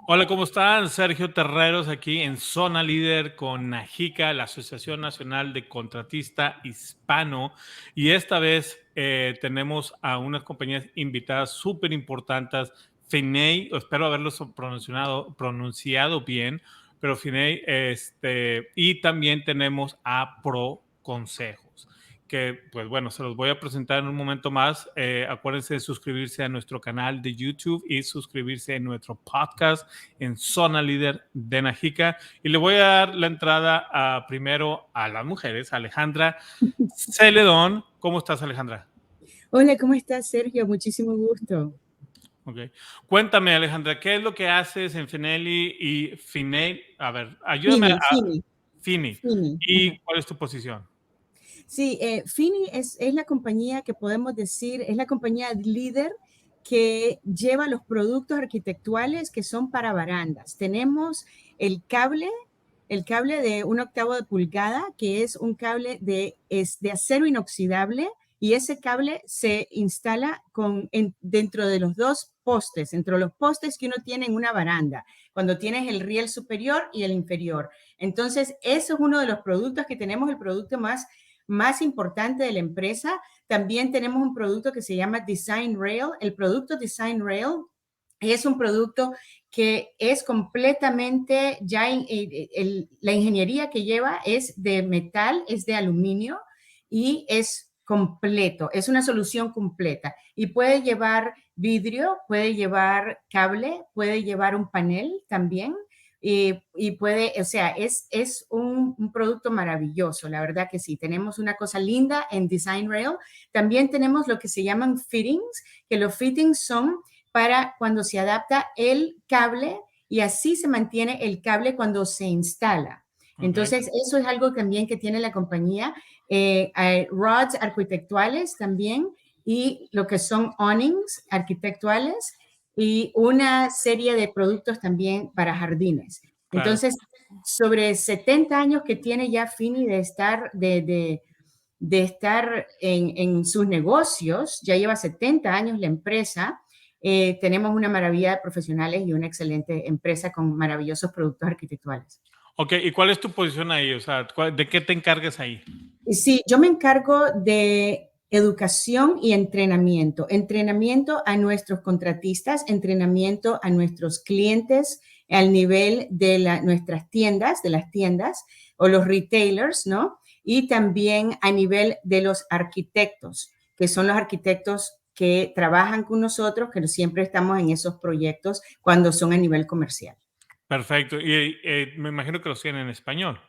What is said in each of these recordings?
Hola, ¿cómo están? Sergio Terreros aquí en Zona Líder con NAHICA, la Asociación Nacional de Contratista Hispano. Y esta vez tenemos a unas compañías invitadas súper importantes. Feeney, espero haberlo pronunciado bien, pero Feeney, y también tenemos a Pro Consejos, que pues bueno, se los voy a presentar en un momento más. Acuérdense de suscribirse a nuestro canal de YouTube y suscribirse a nuestro podcast en Zona Líder de NAHICA. Y le voy a dar la entrada primero a las mujeres, Alejandra Zeledon. ¿Cómo estás, Alejandra? Hola, ¿cómo estás, Sergio? Muchísimo gusto. Okay. Cuéntame, Alejandra, ¿qué es lo que haces en Feeney y Feeney? A ver, ayúdame a Feeney. ¿Y Ajá. cuál es tu posición? Sí, Feeney es la compañía que podemos decir, es la compañía líder que lleva los productos arquitectuales que son para barandas. Tenemos el cable de 1/8 de pulgada, que es un cable es de acero inoxidable, y ese cable se instala dentro de los dos postes, entre los postes que uno tiene en una baranda, cuando tienes el riel superior y el inferior. Entonces, eso es uno de los productos que tenemos, el producto más importante de la empresa. También tenemos un producto que se llama Design Rail. El producto Design Rail es un producto que es completamente, la ingeniería que lleva es de metal, es de aluminio y es completo, es una solución completa y puede llevar vidrio, puede llevar cable, puede llevar un panel también. Y puede, o sea, es un producto maravilloso, la verdad que sí. Tenemos una cosa linda en Design Rail. También tenemos lo que se llaman fittings, que los fittings son para cuando se adapta el cable y así se mantiene el cable cuando se instala. Okay. Entonces, eso es algo también que tiene la compañía. Hay rods arquitectuales también y lo que son awnings arquitectuales y una serie de productos también para jardines. Claro. Entonces, sobre 70 años que tiene ya Feeney de estar, de estar en sus negocios, ya lleva 70 años la empresa. Tenemos una maravilla de profesionales y una excelente empresa con maravillosos productos arquitectuales. Ok, ¿y cuál es tu posición ahí? O sea, ¿de qué te encargas ahí? Sí, yo me encargo de educación y entrenamiento. Entrenamiento a nuestros contratistas, entrenamiento a nuestros clientes al nivel de nuestras tiendas, de las tiendas o los retailers, ¿no? Y también a nivel de los arquitectos, que son los arquitectos que trabajan con nosotros, que siempre estamos en esos proyectos cuando son a nivel comercial. Perfecto. Y me imagino que los tienen en español.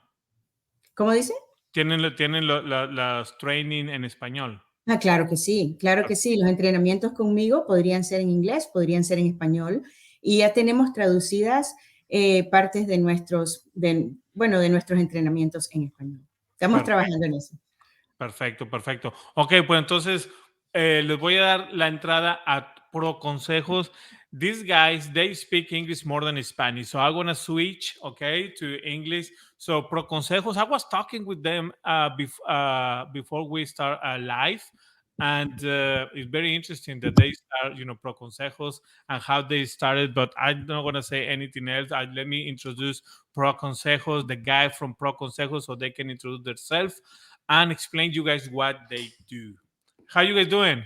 ¿Cómo dice? Tienen las training en español. Ah, claro que sí, claro que sí. Los entrenamientos conmigo podrían ser en inglés, podrían ser en español, y ya tenemos traducidas partes de nuestros entrenamientos en español. Estamos trabajando en eso. Perfecto, perfecto. Ok, pues entonces les voy a dar la entrada a Pro Consejos. These guys, they speak English more than Spanish. So I'm going to switch, okay, to English. So Pro Consejos, I was talking with them before we start live. And it's very interesting that they start, Pro Consejos and how they started. But I'm not going to say anything else. Let me introduce Pro Consejos, the guy from Pro Consejos, so they can introduce themselves and explain you guys what they do. How you guys doing?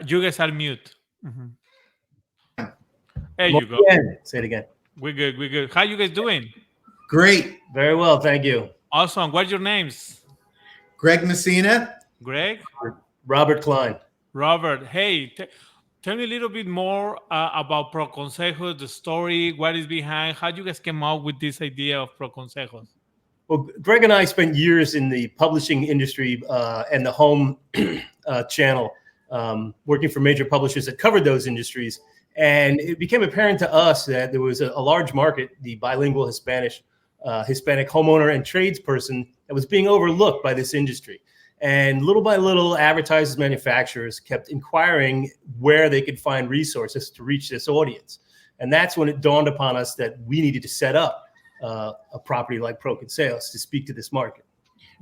You guys are mute. Mm-hmm. There you go. Say it again. We're good. We're good. How you guys doing? Great. Very well. Thank you. Awesome. What's your names? Greg Messina. Greg? Robert Klein. Robert. Hey, tell me a little bit more about Pro Consejos, the story, what is behind, how you guys came up with this idea of Pro Consejos. Well, Greg and I spent years in the publishing industry and the home channel, working for major publishers that covered those industries. And it became apparent to us that there was a large market, the bilingual Hispanic homeowner and tradesperson, that was being overlooked by this industry. And little by little, advertisers, manufacturers kept inquiring where they could find resources to reach this audience. And that's when it dawned upon us that we needed to set up a property like Pro Consejos to speak to this market.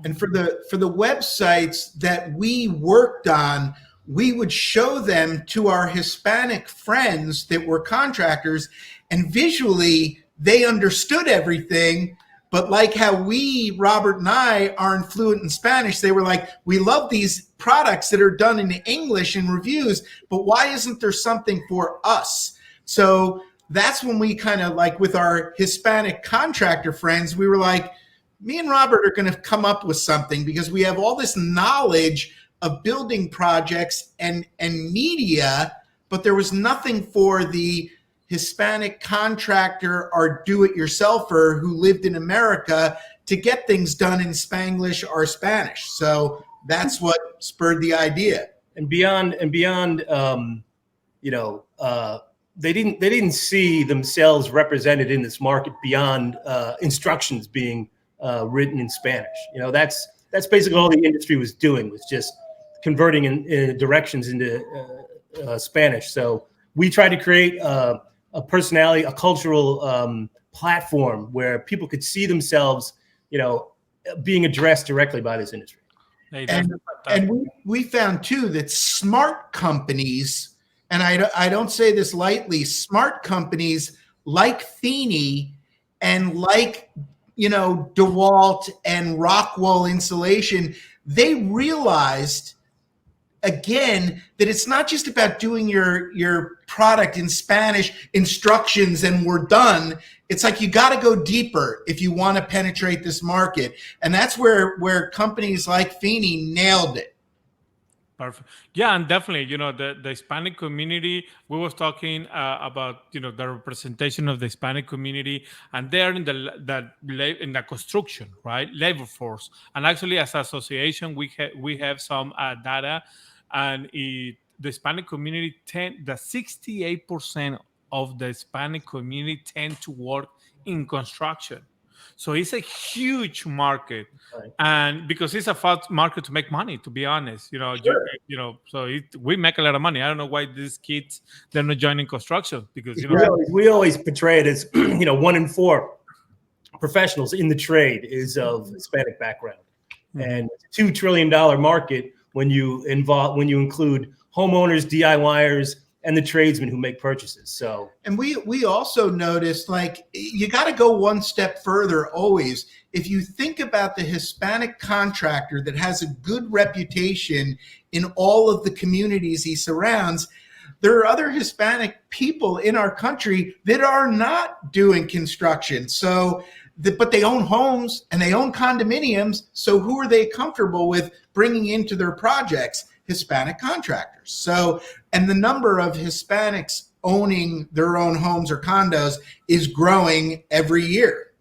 And for the websites that we worked on, we would show them to our Hispanic friends that were contractors, and visually they understood everything. But like how we, Robert and I, aren't fluent in Spanish, they were like, we love these products that are done in English and reviews, but why isn't there something for us? So that's when we kind of like with our Hispanic contractor friends, we were like, me and Robert are going to come up with something because we have all this knowledge of building projects and media, but there was nothing for the Hispanic contractor or do-it-yourselfer who lived in America to get things done in Spanglish or Spanish. So that's what spurred the idea. And beyond, they didn't see themselves represented in this market beyond instructions being written in Spanish. That's basically all the industry was doing, was just converting in directions into Spanish. So we tried to create a personality, a cultural platform where people could see themselves, being addressed directly by this industry. And we found too that smart companies, and I don't say this lightly, smart companies like Feeney and like DeWalt and Rockwell Insulation, they realized again that it's not just about doing your product in Spanish instructions and we're done. It's like you got to go deeper if you want to penetrate this market, and that's where companies like Feeney nailed it. Perfect. Yeah, and definitely, the Hispanic community, we was talking about, the representation of the Hispanic community, and they're in the construction, right? Labor force. And actually, as an association, we have some data, and the Hispanic community, the 68% of the Hispanic community tend to work in construction. So it's a huge market, right. And because it's a fast market to make money, to be honest, so we make a lot of money. I don't know why these kids, they're not joining construction, because we always portray it as 1 in 4 professionals in the trade is of Hispanic background, and $2 trillion market when you include homeowners, DIYers, and the tradesmen who make purchases. So, and we also noticed, like, you got to go one step further always. If you think about the Hispanic contractor that has a good reputation in all of the communities he surrounds, there are other Hispanic people in our country that are not doing construction. So, but they own homes and they own condominiums. So who are they comfortable with bringing into their projects? Hispanic contractors. So, and the number of Hispanics owning their own homes or condos is growing every year.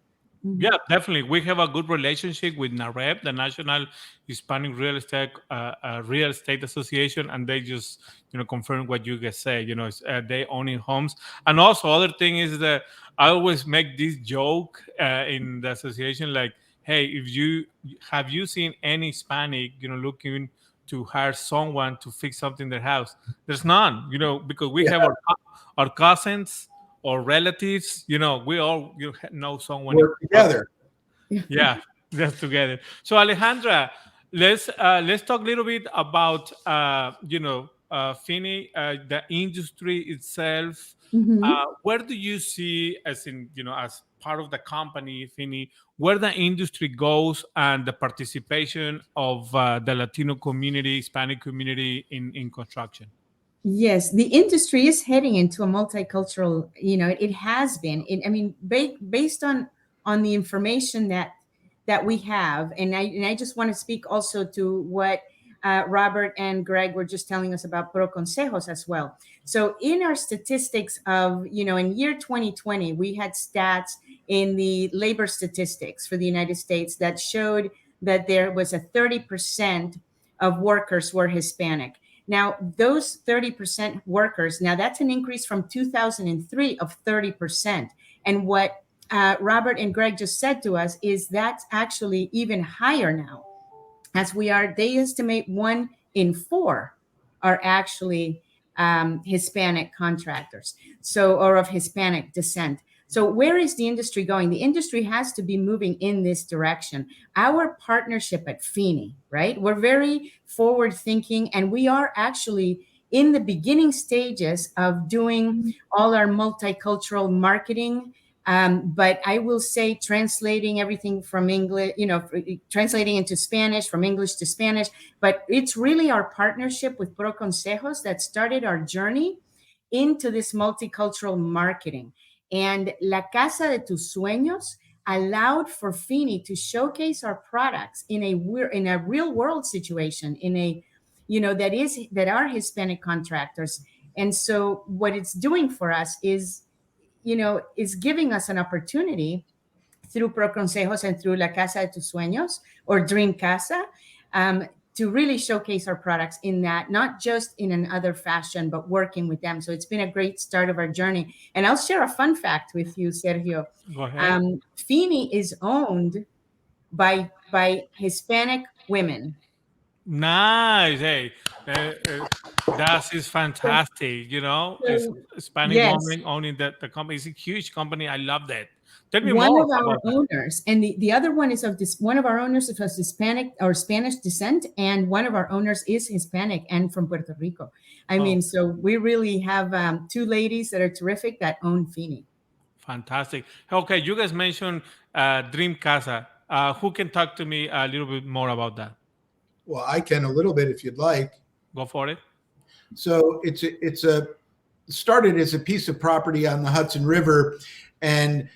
Yeah, definitely. We have a good relationship with NAREP, the National Hispanic Real Estate Association, and they just, confirm what you guys say. They owning homes, and also other thing is that I always make this joke in the association, like, hey, have you seen any Hispanic, looking to hire someone to fix something in their house? There's none, because we have our cousins or relatives, we all know someone. Work together. Yeah, just together. So Alejandra, let's talk a little bit about Feeney, the industry itself. Where do you see, as in as part of the company Feeney, where the industry goes and the participation of the Latino community, Hispanic community in construction? Yes, the industry is heading into a multicultural, it has been. Based on the information that we have, and I just want to speak also to what Robert and Greg were just telling us about Pro Consejos as well. So in our statistics of, in year 2020, we had stats in the labor statistics for the United States that showed that there was a 30% of workers were Hispanic. Now, those 30% workers, now that's an increase from 2003 of 30%. And what Robert and Greg just said to us is that's actually even higher now. They estimate 1 in 4 are actually Hispanic contractors, or of Hispanic descent. So where is the industry going? The industry has to be moving in this direction. Our partnership at Feeney, right? We're very forward thinking, and we are actually in the beginning stages of doing all our multicultural marketing. But I will say translating everything from English, translating into Spanish, from English to Spanish. But it's really our partnership with Pro Consejos that started our journey into this multicultural marketing. And La Casa de Tus Sueños allowed for Feeney to showcase our products in a real world situation, that are Hispanic contractors. And so what it's doing for us is giving us an opportunity through Pro Consejos and through La Casa de Tus Sueños, or Dream Casa, to really showcase our products in that, not just in another fashion, but working with them. So it's been a great start of our journey. And I'll share a fun fact with you, Sergio. Go ahead. Feeney is owned by Hispanic women. Nice. Hey, that is fantastic. It's Hispanic Yes. woman owning the company. It's a huge company. I love that. Tell me One more of our about that. owners, and the other one is one of our owners is of Hispanic or Spanish descent, and one of our owners is Hispanic and from Puerto Rico. I mean, so we really have two ladies that are terrific that own Feeney. Fantastic. Okay, you guys mentioned Dream Casa. Who can talk to me a little bit more about that? Well, I can a little bit if you'd like. Go for it. So it's started as a piece of property on the Hudson River, and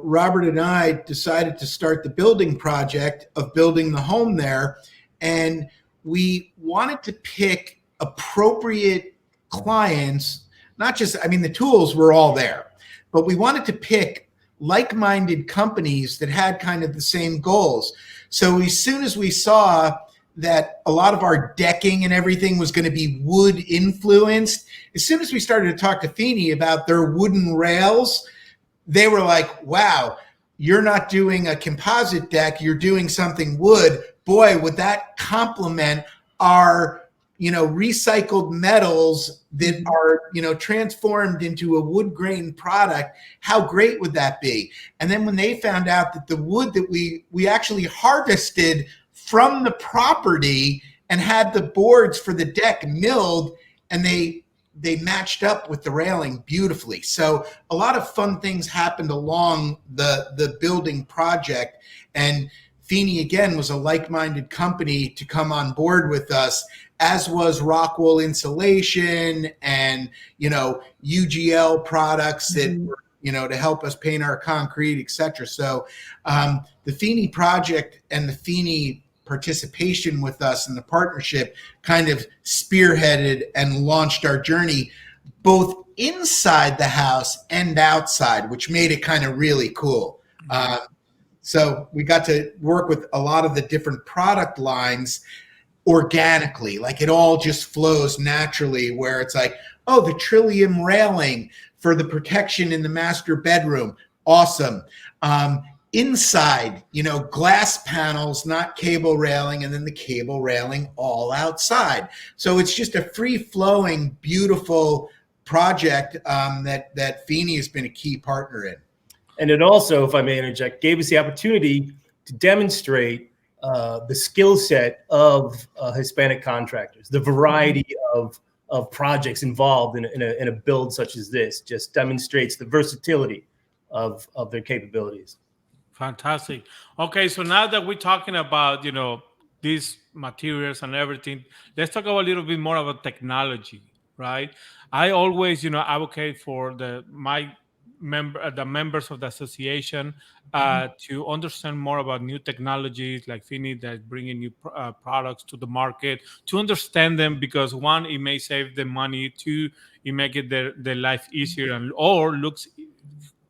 Robert and I decided to start the building project of building the home there, and we wanted to pick appropriate clients. Not just, the tools were all there, but we wanted to pick like-minded companies that had kind of the same goals. So as soon as we saw that a lot of our decking and everything was going to be wood influenced, as soon as we started to talk to Feeney about their wooden rails, they were like, wow, you're not doing a composite deck, you're doing something wood. Boy, would that complement our, recycled metals that are, transformed into a wood grain product. How great would that be? And then when they found out that the wood that we actually harvested from the property and had the boards for the deck milled, and they matched up with the railing beautifully. So a lot of fun things happened along the building project. And Feeney, again, was a like-minded company to come on board with us, as was Rockwool Insulation and, UGL products that were, to help us paint our concrete, et cetera. So the Feeney project and the Feeney participation with us in the partnership kind of spearheaded and launched our journey both inside the house and outside, which made it kind of really cool. So we got to work with a lot of the different product lines organically, like it all just flows naturally, where it's like, oh, the Trillium railing for the protection in the master bedroom. Awesome. Inside, glass panels, not cable railing, and then the cable railing all outside. So it's just a free-flowing, beautiful project that Feeney has been a key partner in. And it also, if I may interject, gave us the opportunity to demonstrate the skill set of Hispanic contractors. The variety of projects involved in a build such as this just demonstrates the versatility of their capabilities. Fantastic. Okay, so now that we're talking about, these materials and everything, let's talk a little bit more about technology, right? I always, advocate for the members of the association to understand more about new technologies like Feeney that bringing new products to the market, to understand them, because one, it may save them money, two, it make it their life easier, or looks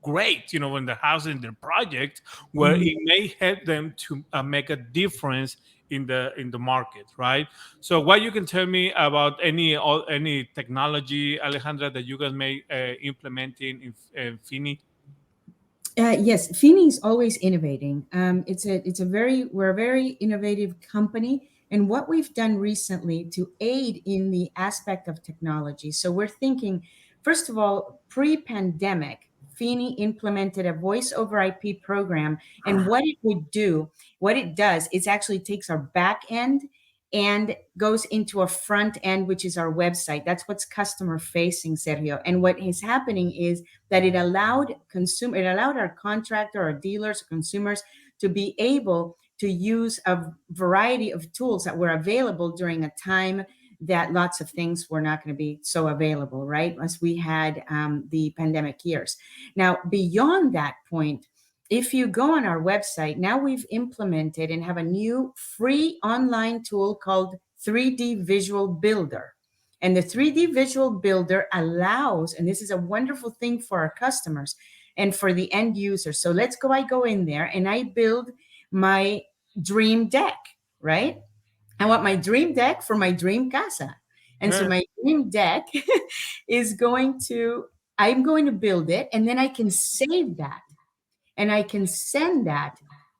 great, when the house in their project, where it may help them to make a difference in the market, right? So what you can tell me about any technology, Alejandra, that you guys may implementing in Feeney? Yes, Feeney is always innovating. We're a very innovative company, and what we've done recently to aid in the aspect of technology. So we're thinking, first of all, pre-pandemic, Feeney implemented a voice over IP program. And what it does, it actually takes our back end and goes into a front end, which is our website. That's what's customer facing, Sergio. And what is happening is that it allowed our contractor or dealers, consumers to be able to use a variety of tools that were available during a time that lots of things were not going to be so available, right? As we had the pandemic years. Now, beyond that point, if you go on our website, now we've implemented and have a new free online tool called 3D Visual Builder. And the 3D Visual Builder allows, and this is a wonderful thing for our customers and for the end user. So I go in there and I build my dream deck, right? I want my dream deck for my dream casa. And so my dream deck I'm going to build it, and then I can save that. And I can send that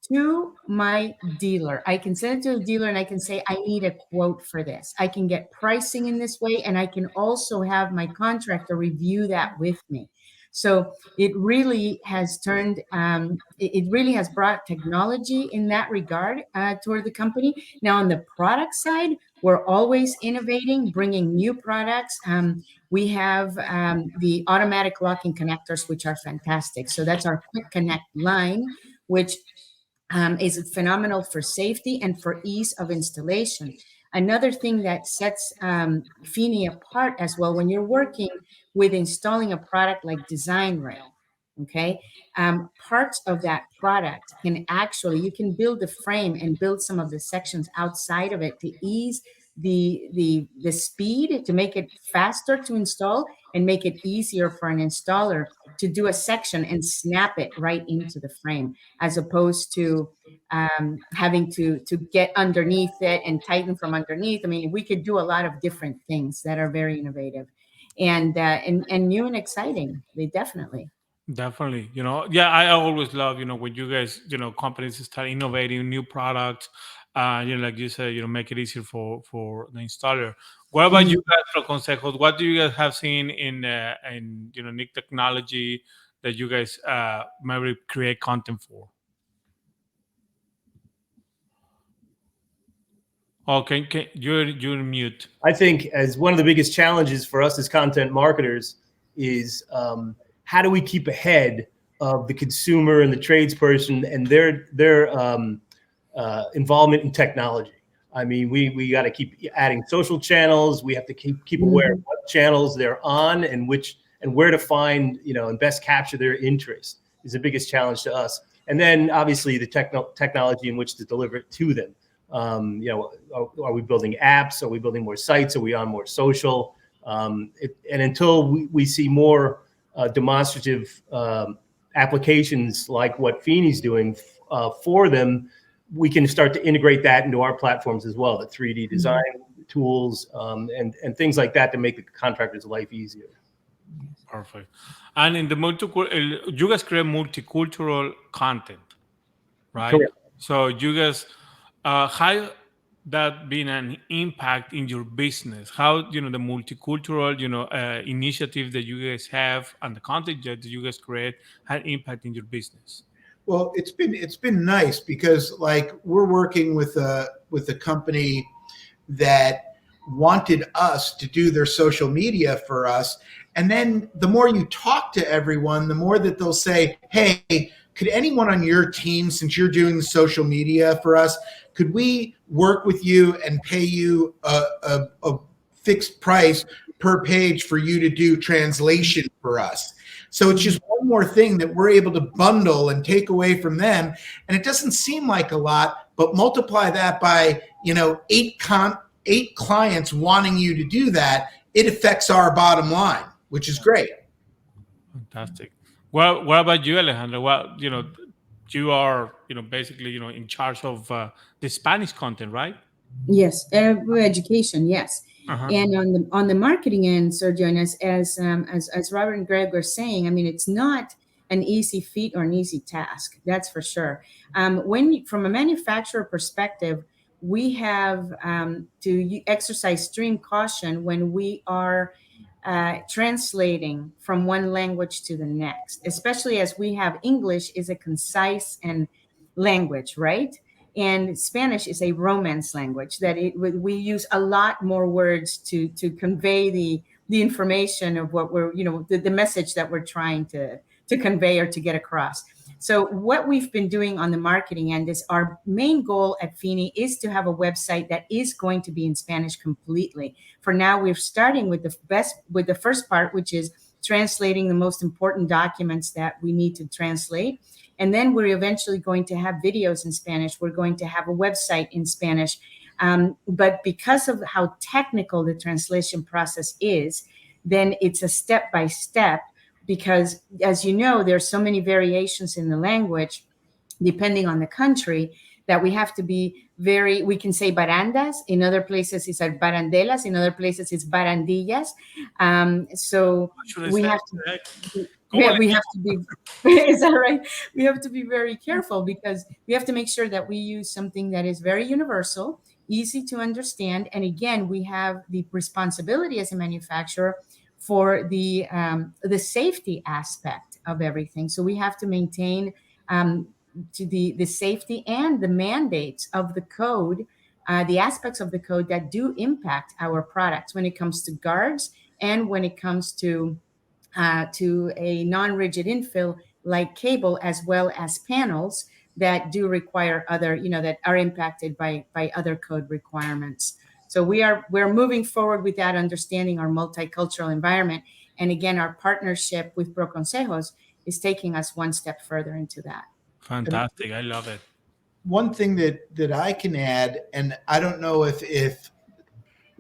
to my dealer. I can send it to the dealer and I can say, I need a quote for this. I can get pricing in this way. And I can also have my contractor review that with me. So it really has it really has brought technology in that regard toward the company. Now, on the product side, we're always innovating, bringing new products. We have the automatic locking connectors, which are fantastic. So that's our Quick Connect line, which is phenomenal for safety and for ease of installation. Another thing that sets Feeney apart as well, when you're working with installing a product like Design Rail, okay, parts of that product you can build the frame and build some of the sections outside of it to ease the speed, to make it faster to install and make it easier for an installer to do a section and snap it right into the frame, as opposed to having to get underneath it and tighten from underneath. I mean, we could do a lot of different things that are very innovative and new and exciting. They definitely. Definitely. I always love, when you guys, companies start innovating new products, like you said, make it easier for the installer. What about you guys for consejos? What do you guys have seen in new technology that you guys maybe create content for? Okay, you're mute. I think as one of the biggest challenges for us as content marketers is how do we keep ahead of the consumer and the tradesperson and their involvement in technology? I mean, we got to keep adding social channels. We have to keep aware of what channels they're on and where to find, and best capture their interest is the biggest challenge to us. And then obviously the technology in which to deliver it to them. Are we building apps? Are we building more sites? Are we on more social? And until we see more demonstrative applications like what Feeney's doing for them, we can start to integrate that into our platforms as well, the 3D design tools and things like that to make the contractor's life easier. Perfect. And in the you guys create multicultural content, right? Correct. So you guys, how that been an impact in your business? How the multicultural initiative that you guys have and the content that you guys create had impact in your business? Well, it's been nice because like we're working with a company that wanted us to do their social media for us, and then the more you talk to everyone, the more that they'll say, "Hey, could anyone on your team, since you're doing the social media for us, could we work with you and pay you a fixed price per page for you to do translation for us?" So it's just one more thing that we're able to bundle and take away from them. And it doesn't seem like a lot, but multiply that by, 8 clients wanting you to do that, it affects our bottom line, which is great. Fantastic. Well, what about you, Alejandra? Well, you are, basically, in charge of the Spanish content, right? Yes, education, yes. Uh-huh. And on the marketing end, Sergio, and as Robert and Greg were saying, I mean, it's not an easy feat or an easy task, that's for sure. From a manufacturer perspective, we have to exercise extreme caution when we are translating from one language to the next, especially as we have English is a concise and language, right? And Spanish is a Romance language that we use a lot more words to convey the information of what we're, the message that we're trying to convey or to get across. So what we've been doing on the marketing end is our main goal at Feeney is to have a website that is going to be in Spanish completely. For now, we're starting with the first part, which is translating the most important documents that we need to translate. And then we're eventually going to have videos in Spanish. We're going to have a website in Spanish. But because of how technical the translation process is, then it's a step-by-step, because as you know, there's so many variations in the language, depending on the country, that we have to be we can say barandas. In other places, it's barandelas. In other places, it's barandillas. So we have to... Yeah, we have to be, is that right? We have to be very careful, because we have to make sure that we use something that is very universal, easy to understand. And again, we have the responsibility as a manufacturer for the safety aspect of everything. So we have to maintain to the safety and the mandates of the code, the aspects of the code that do impact our products when it comes to guards and when it comes to a non-rigid infill like cable, as well as panels that do require other, that are impacted by other code requirements. So we're moving forward with that, understanding our multicultural environment. And again, our partnership with Pro Consejos is taking us one step further into that. Fantastic. I love it. One thing that I can add, and I don't know if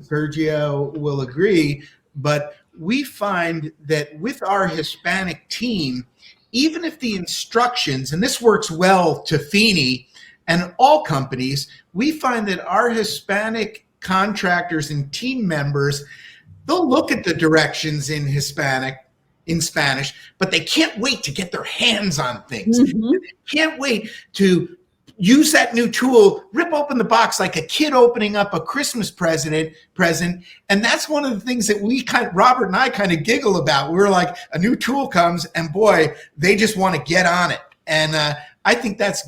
Sergio will agree, but we find that with our Hispanic team, even if the instructions, and this works well to Feeney and all companies, we find that our Hispanic contractors and team members, they'll look at the directions in Spanish, but they can't wait to get their hands on things. Mm-hmm. They can't wait to use that new tool, rip open the box like a kid opening up a Christmas present. And that's one of the things that Robert and I kind of giggle about. We're like, a new tool comes and boy, they just want to get on it. And I think that's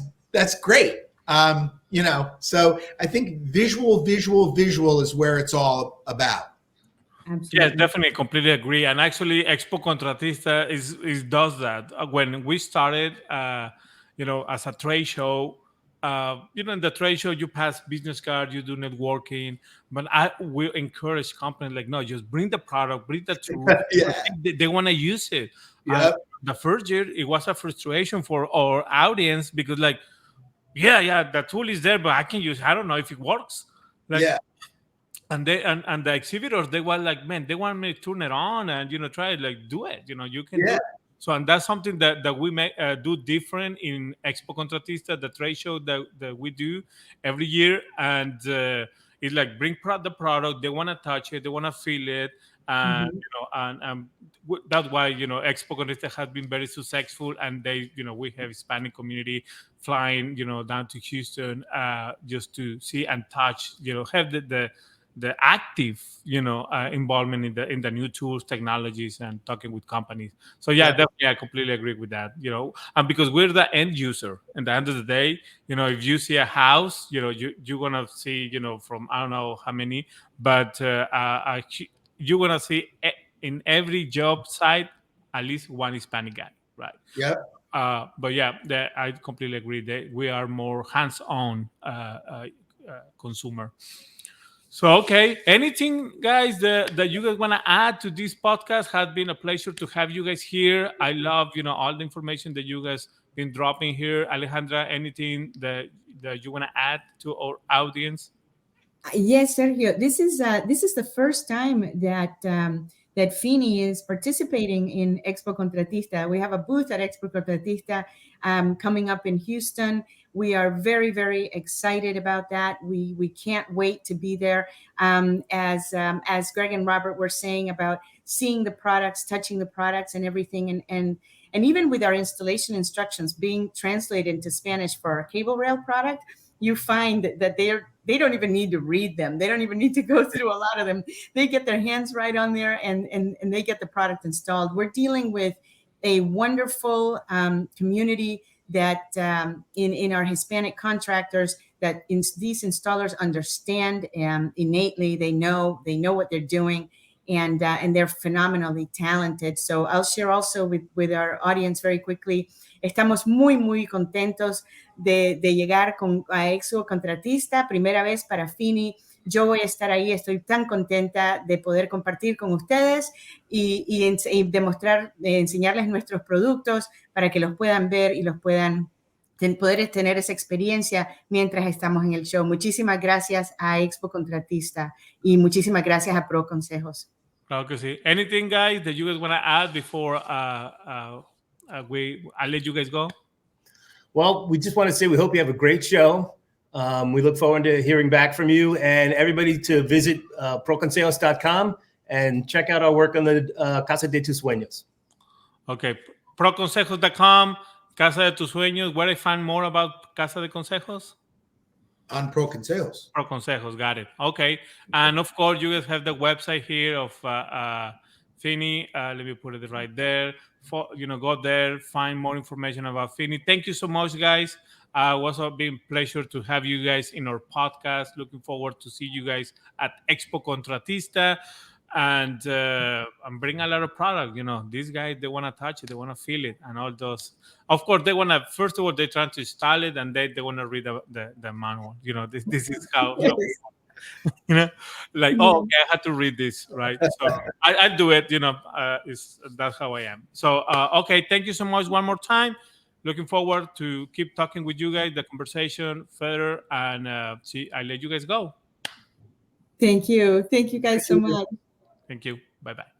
great. So I think visual is where it's all about. Absolutely. Yeah, definitely, completely agree. And actually, Expo Contratista does that. When we started, as a trade show, in the trade show, you pass business card, you do networking, but we encourage companies like, no, just bring the product, bring the tool. Yeah. They want to use it. Yep. The first year, it was a frustration for our audience, because the tool is there, but I can use, I don't know if it works. And they and the exhibitors, they were like, man, they want me to turn it on and try it, do it. You can do it. So, and that's something that we do different in Expo Contratista, the trade show that we do every year. And it's like, bring the product, they want to touch it, they want to feel it. And that's why Expo Contratista has been very successful. And they we have Hispanic community flying down to Houston just to see and touch, have the active involvement in the new tools, technologies, and talking with companies. So definitely, I completely agree with that. And because we're the end user, at the end of the day, if you see a house, you're gonna see from I don't know how many, but you're gonna see in every job site at least one Hispanic guy, right? Yeah. But I completely agree that we are more hands-on consumer. So, okay, anything, guys, that you guys want to add to this podcast? Has been a pleasure to have you guys here. I love, all the information that you guys been dropping here. Alejandra, anything that you want to add to our audience? Yes, Sergio. This is the first time that Feeney is participating in Expo Contratista. We have a booth at Expo Contratista coming up in Houston. We are very, very excited about that. We can't wait to be there. As Greg and Robert were saying about seeing the products, touching the products and everything. And even with our installation instructions being translated into Spanish for our cable rail product, you find that they don't even need to read them. They don't even need to go through a lot of them. They get their hands right on there and they get the product installed. We're dealing with a wonderful community that in our Hispanic contractors, that these installers understand innately. They know what they're doing, and they're phenomenally talented. So I'll share also with our audience very quickly. Estamos muy contentos de llegar a Expo Contratista, primera vez para Feeney. Yo voy a estar ahí, estoy tan contenta de poder compartir con ustedes y demostrar, enseñarles nuestros productos para que los puedan ver y los puedan poder tener esa experiencia mientras estamos en el show. Muchísimas gracias a Expo Contratista y muchísimas gracias a Pro Consejos. Claro que sí. Anything, guys, that you guys want to add before I let you guys go? Well, we just want to say we hope you have a great show. We look forward to hearing back from you, and everybody to visit proconsejos.com and check out our work on the Casa de tus Sueños. Okay, proconsejos.com, Casa de tus Sueños. Where I find more about Casa de Consejos? On Pro Consejos. Pro Consejos, got it. Okay, and of course, you guys have the website here of Feeney. Let me put it right there. Go there, find more information about Feeney. Thank you so much, guys. It was a big pleasure to have you guys in our podcast. Looking forward to see you guys at Expo Contratista and bring a lot of product. These guys, they want to touch it, they want to feel it, and all those. Of course, they want to, first of all, they're trying to install it, and they want to read the manual. This is how like, oh, okay, I had to read this, right? So I do it, that's how I am. So, okay, thank you so much one more time. Looking forward to keep talking with you guys, the conversation further, and I let you guys go. Thank you. Thank you guys so much. Thank you. Bye-bye.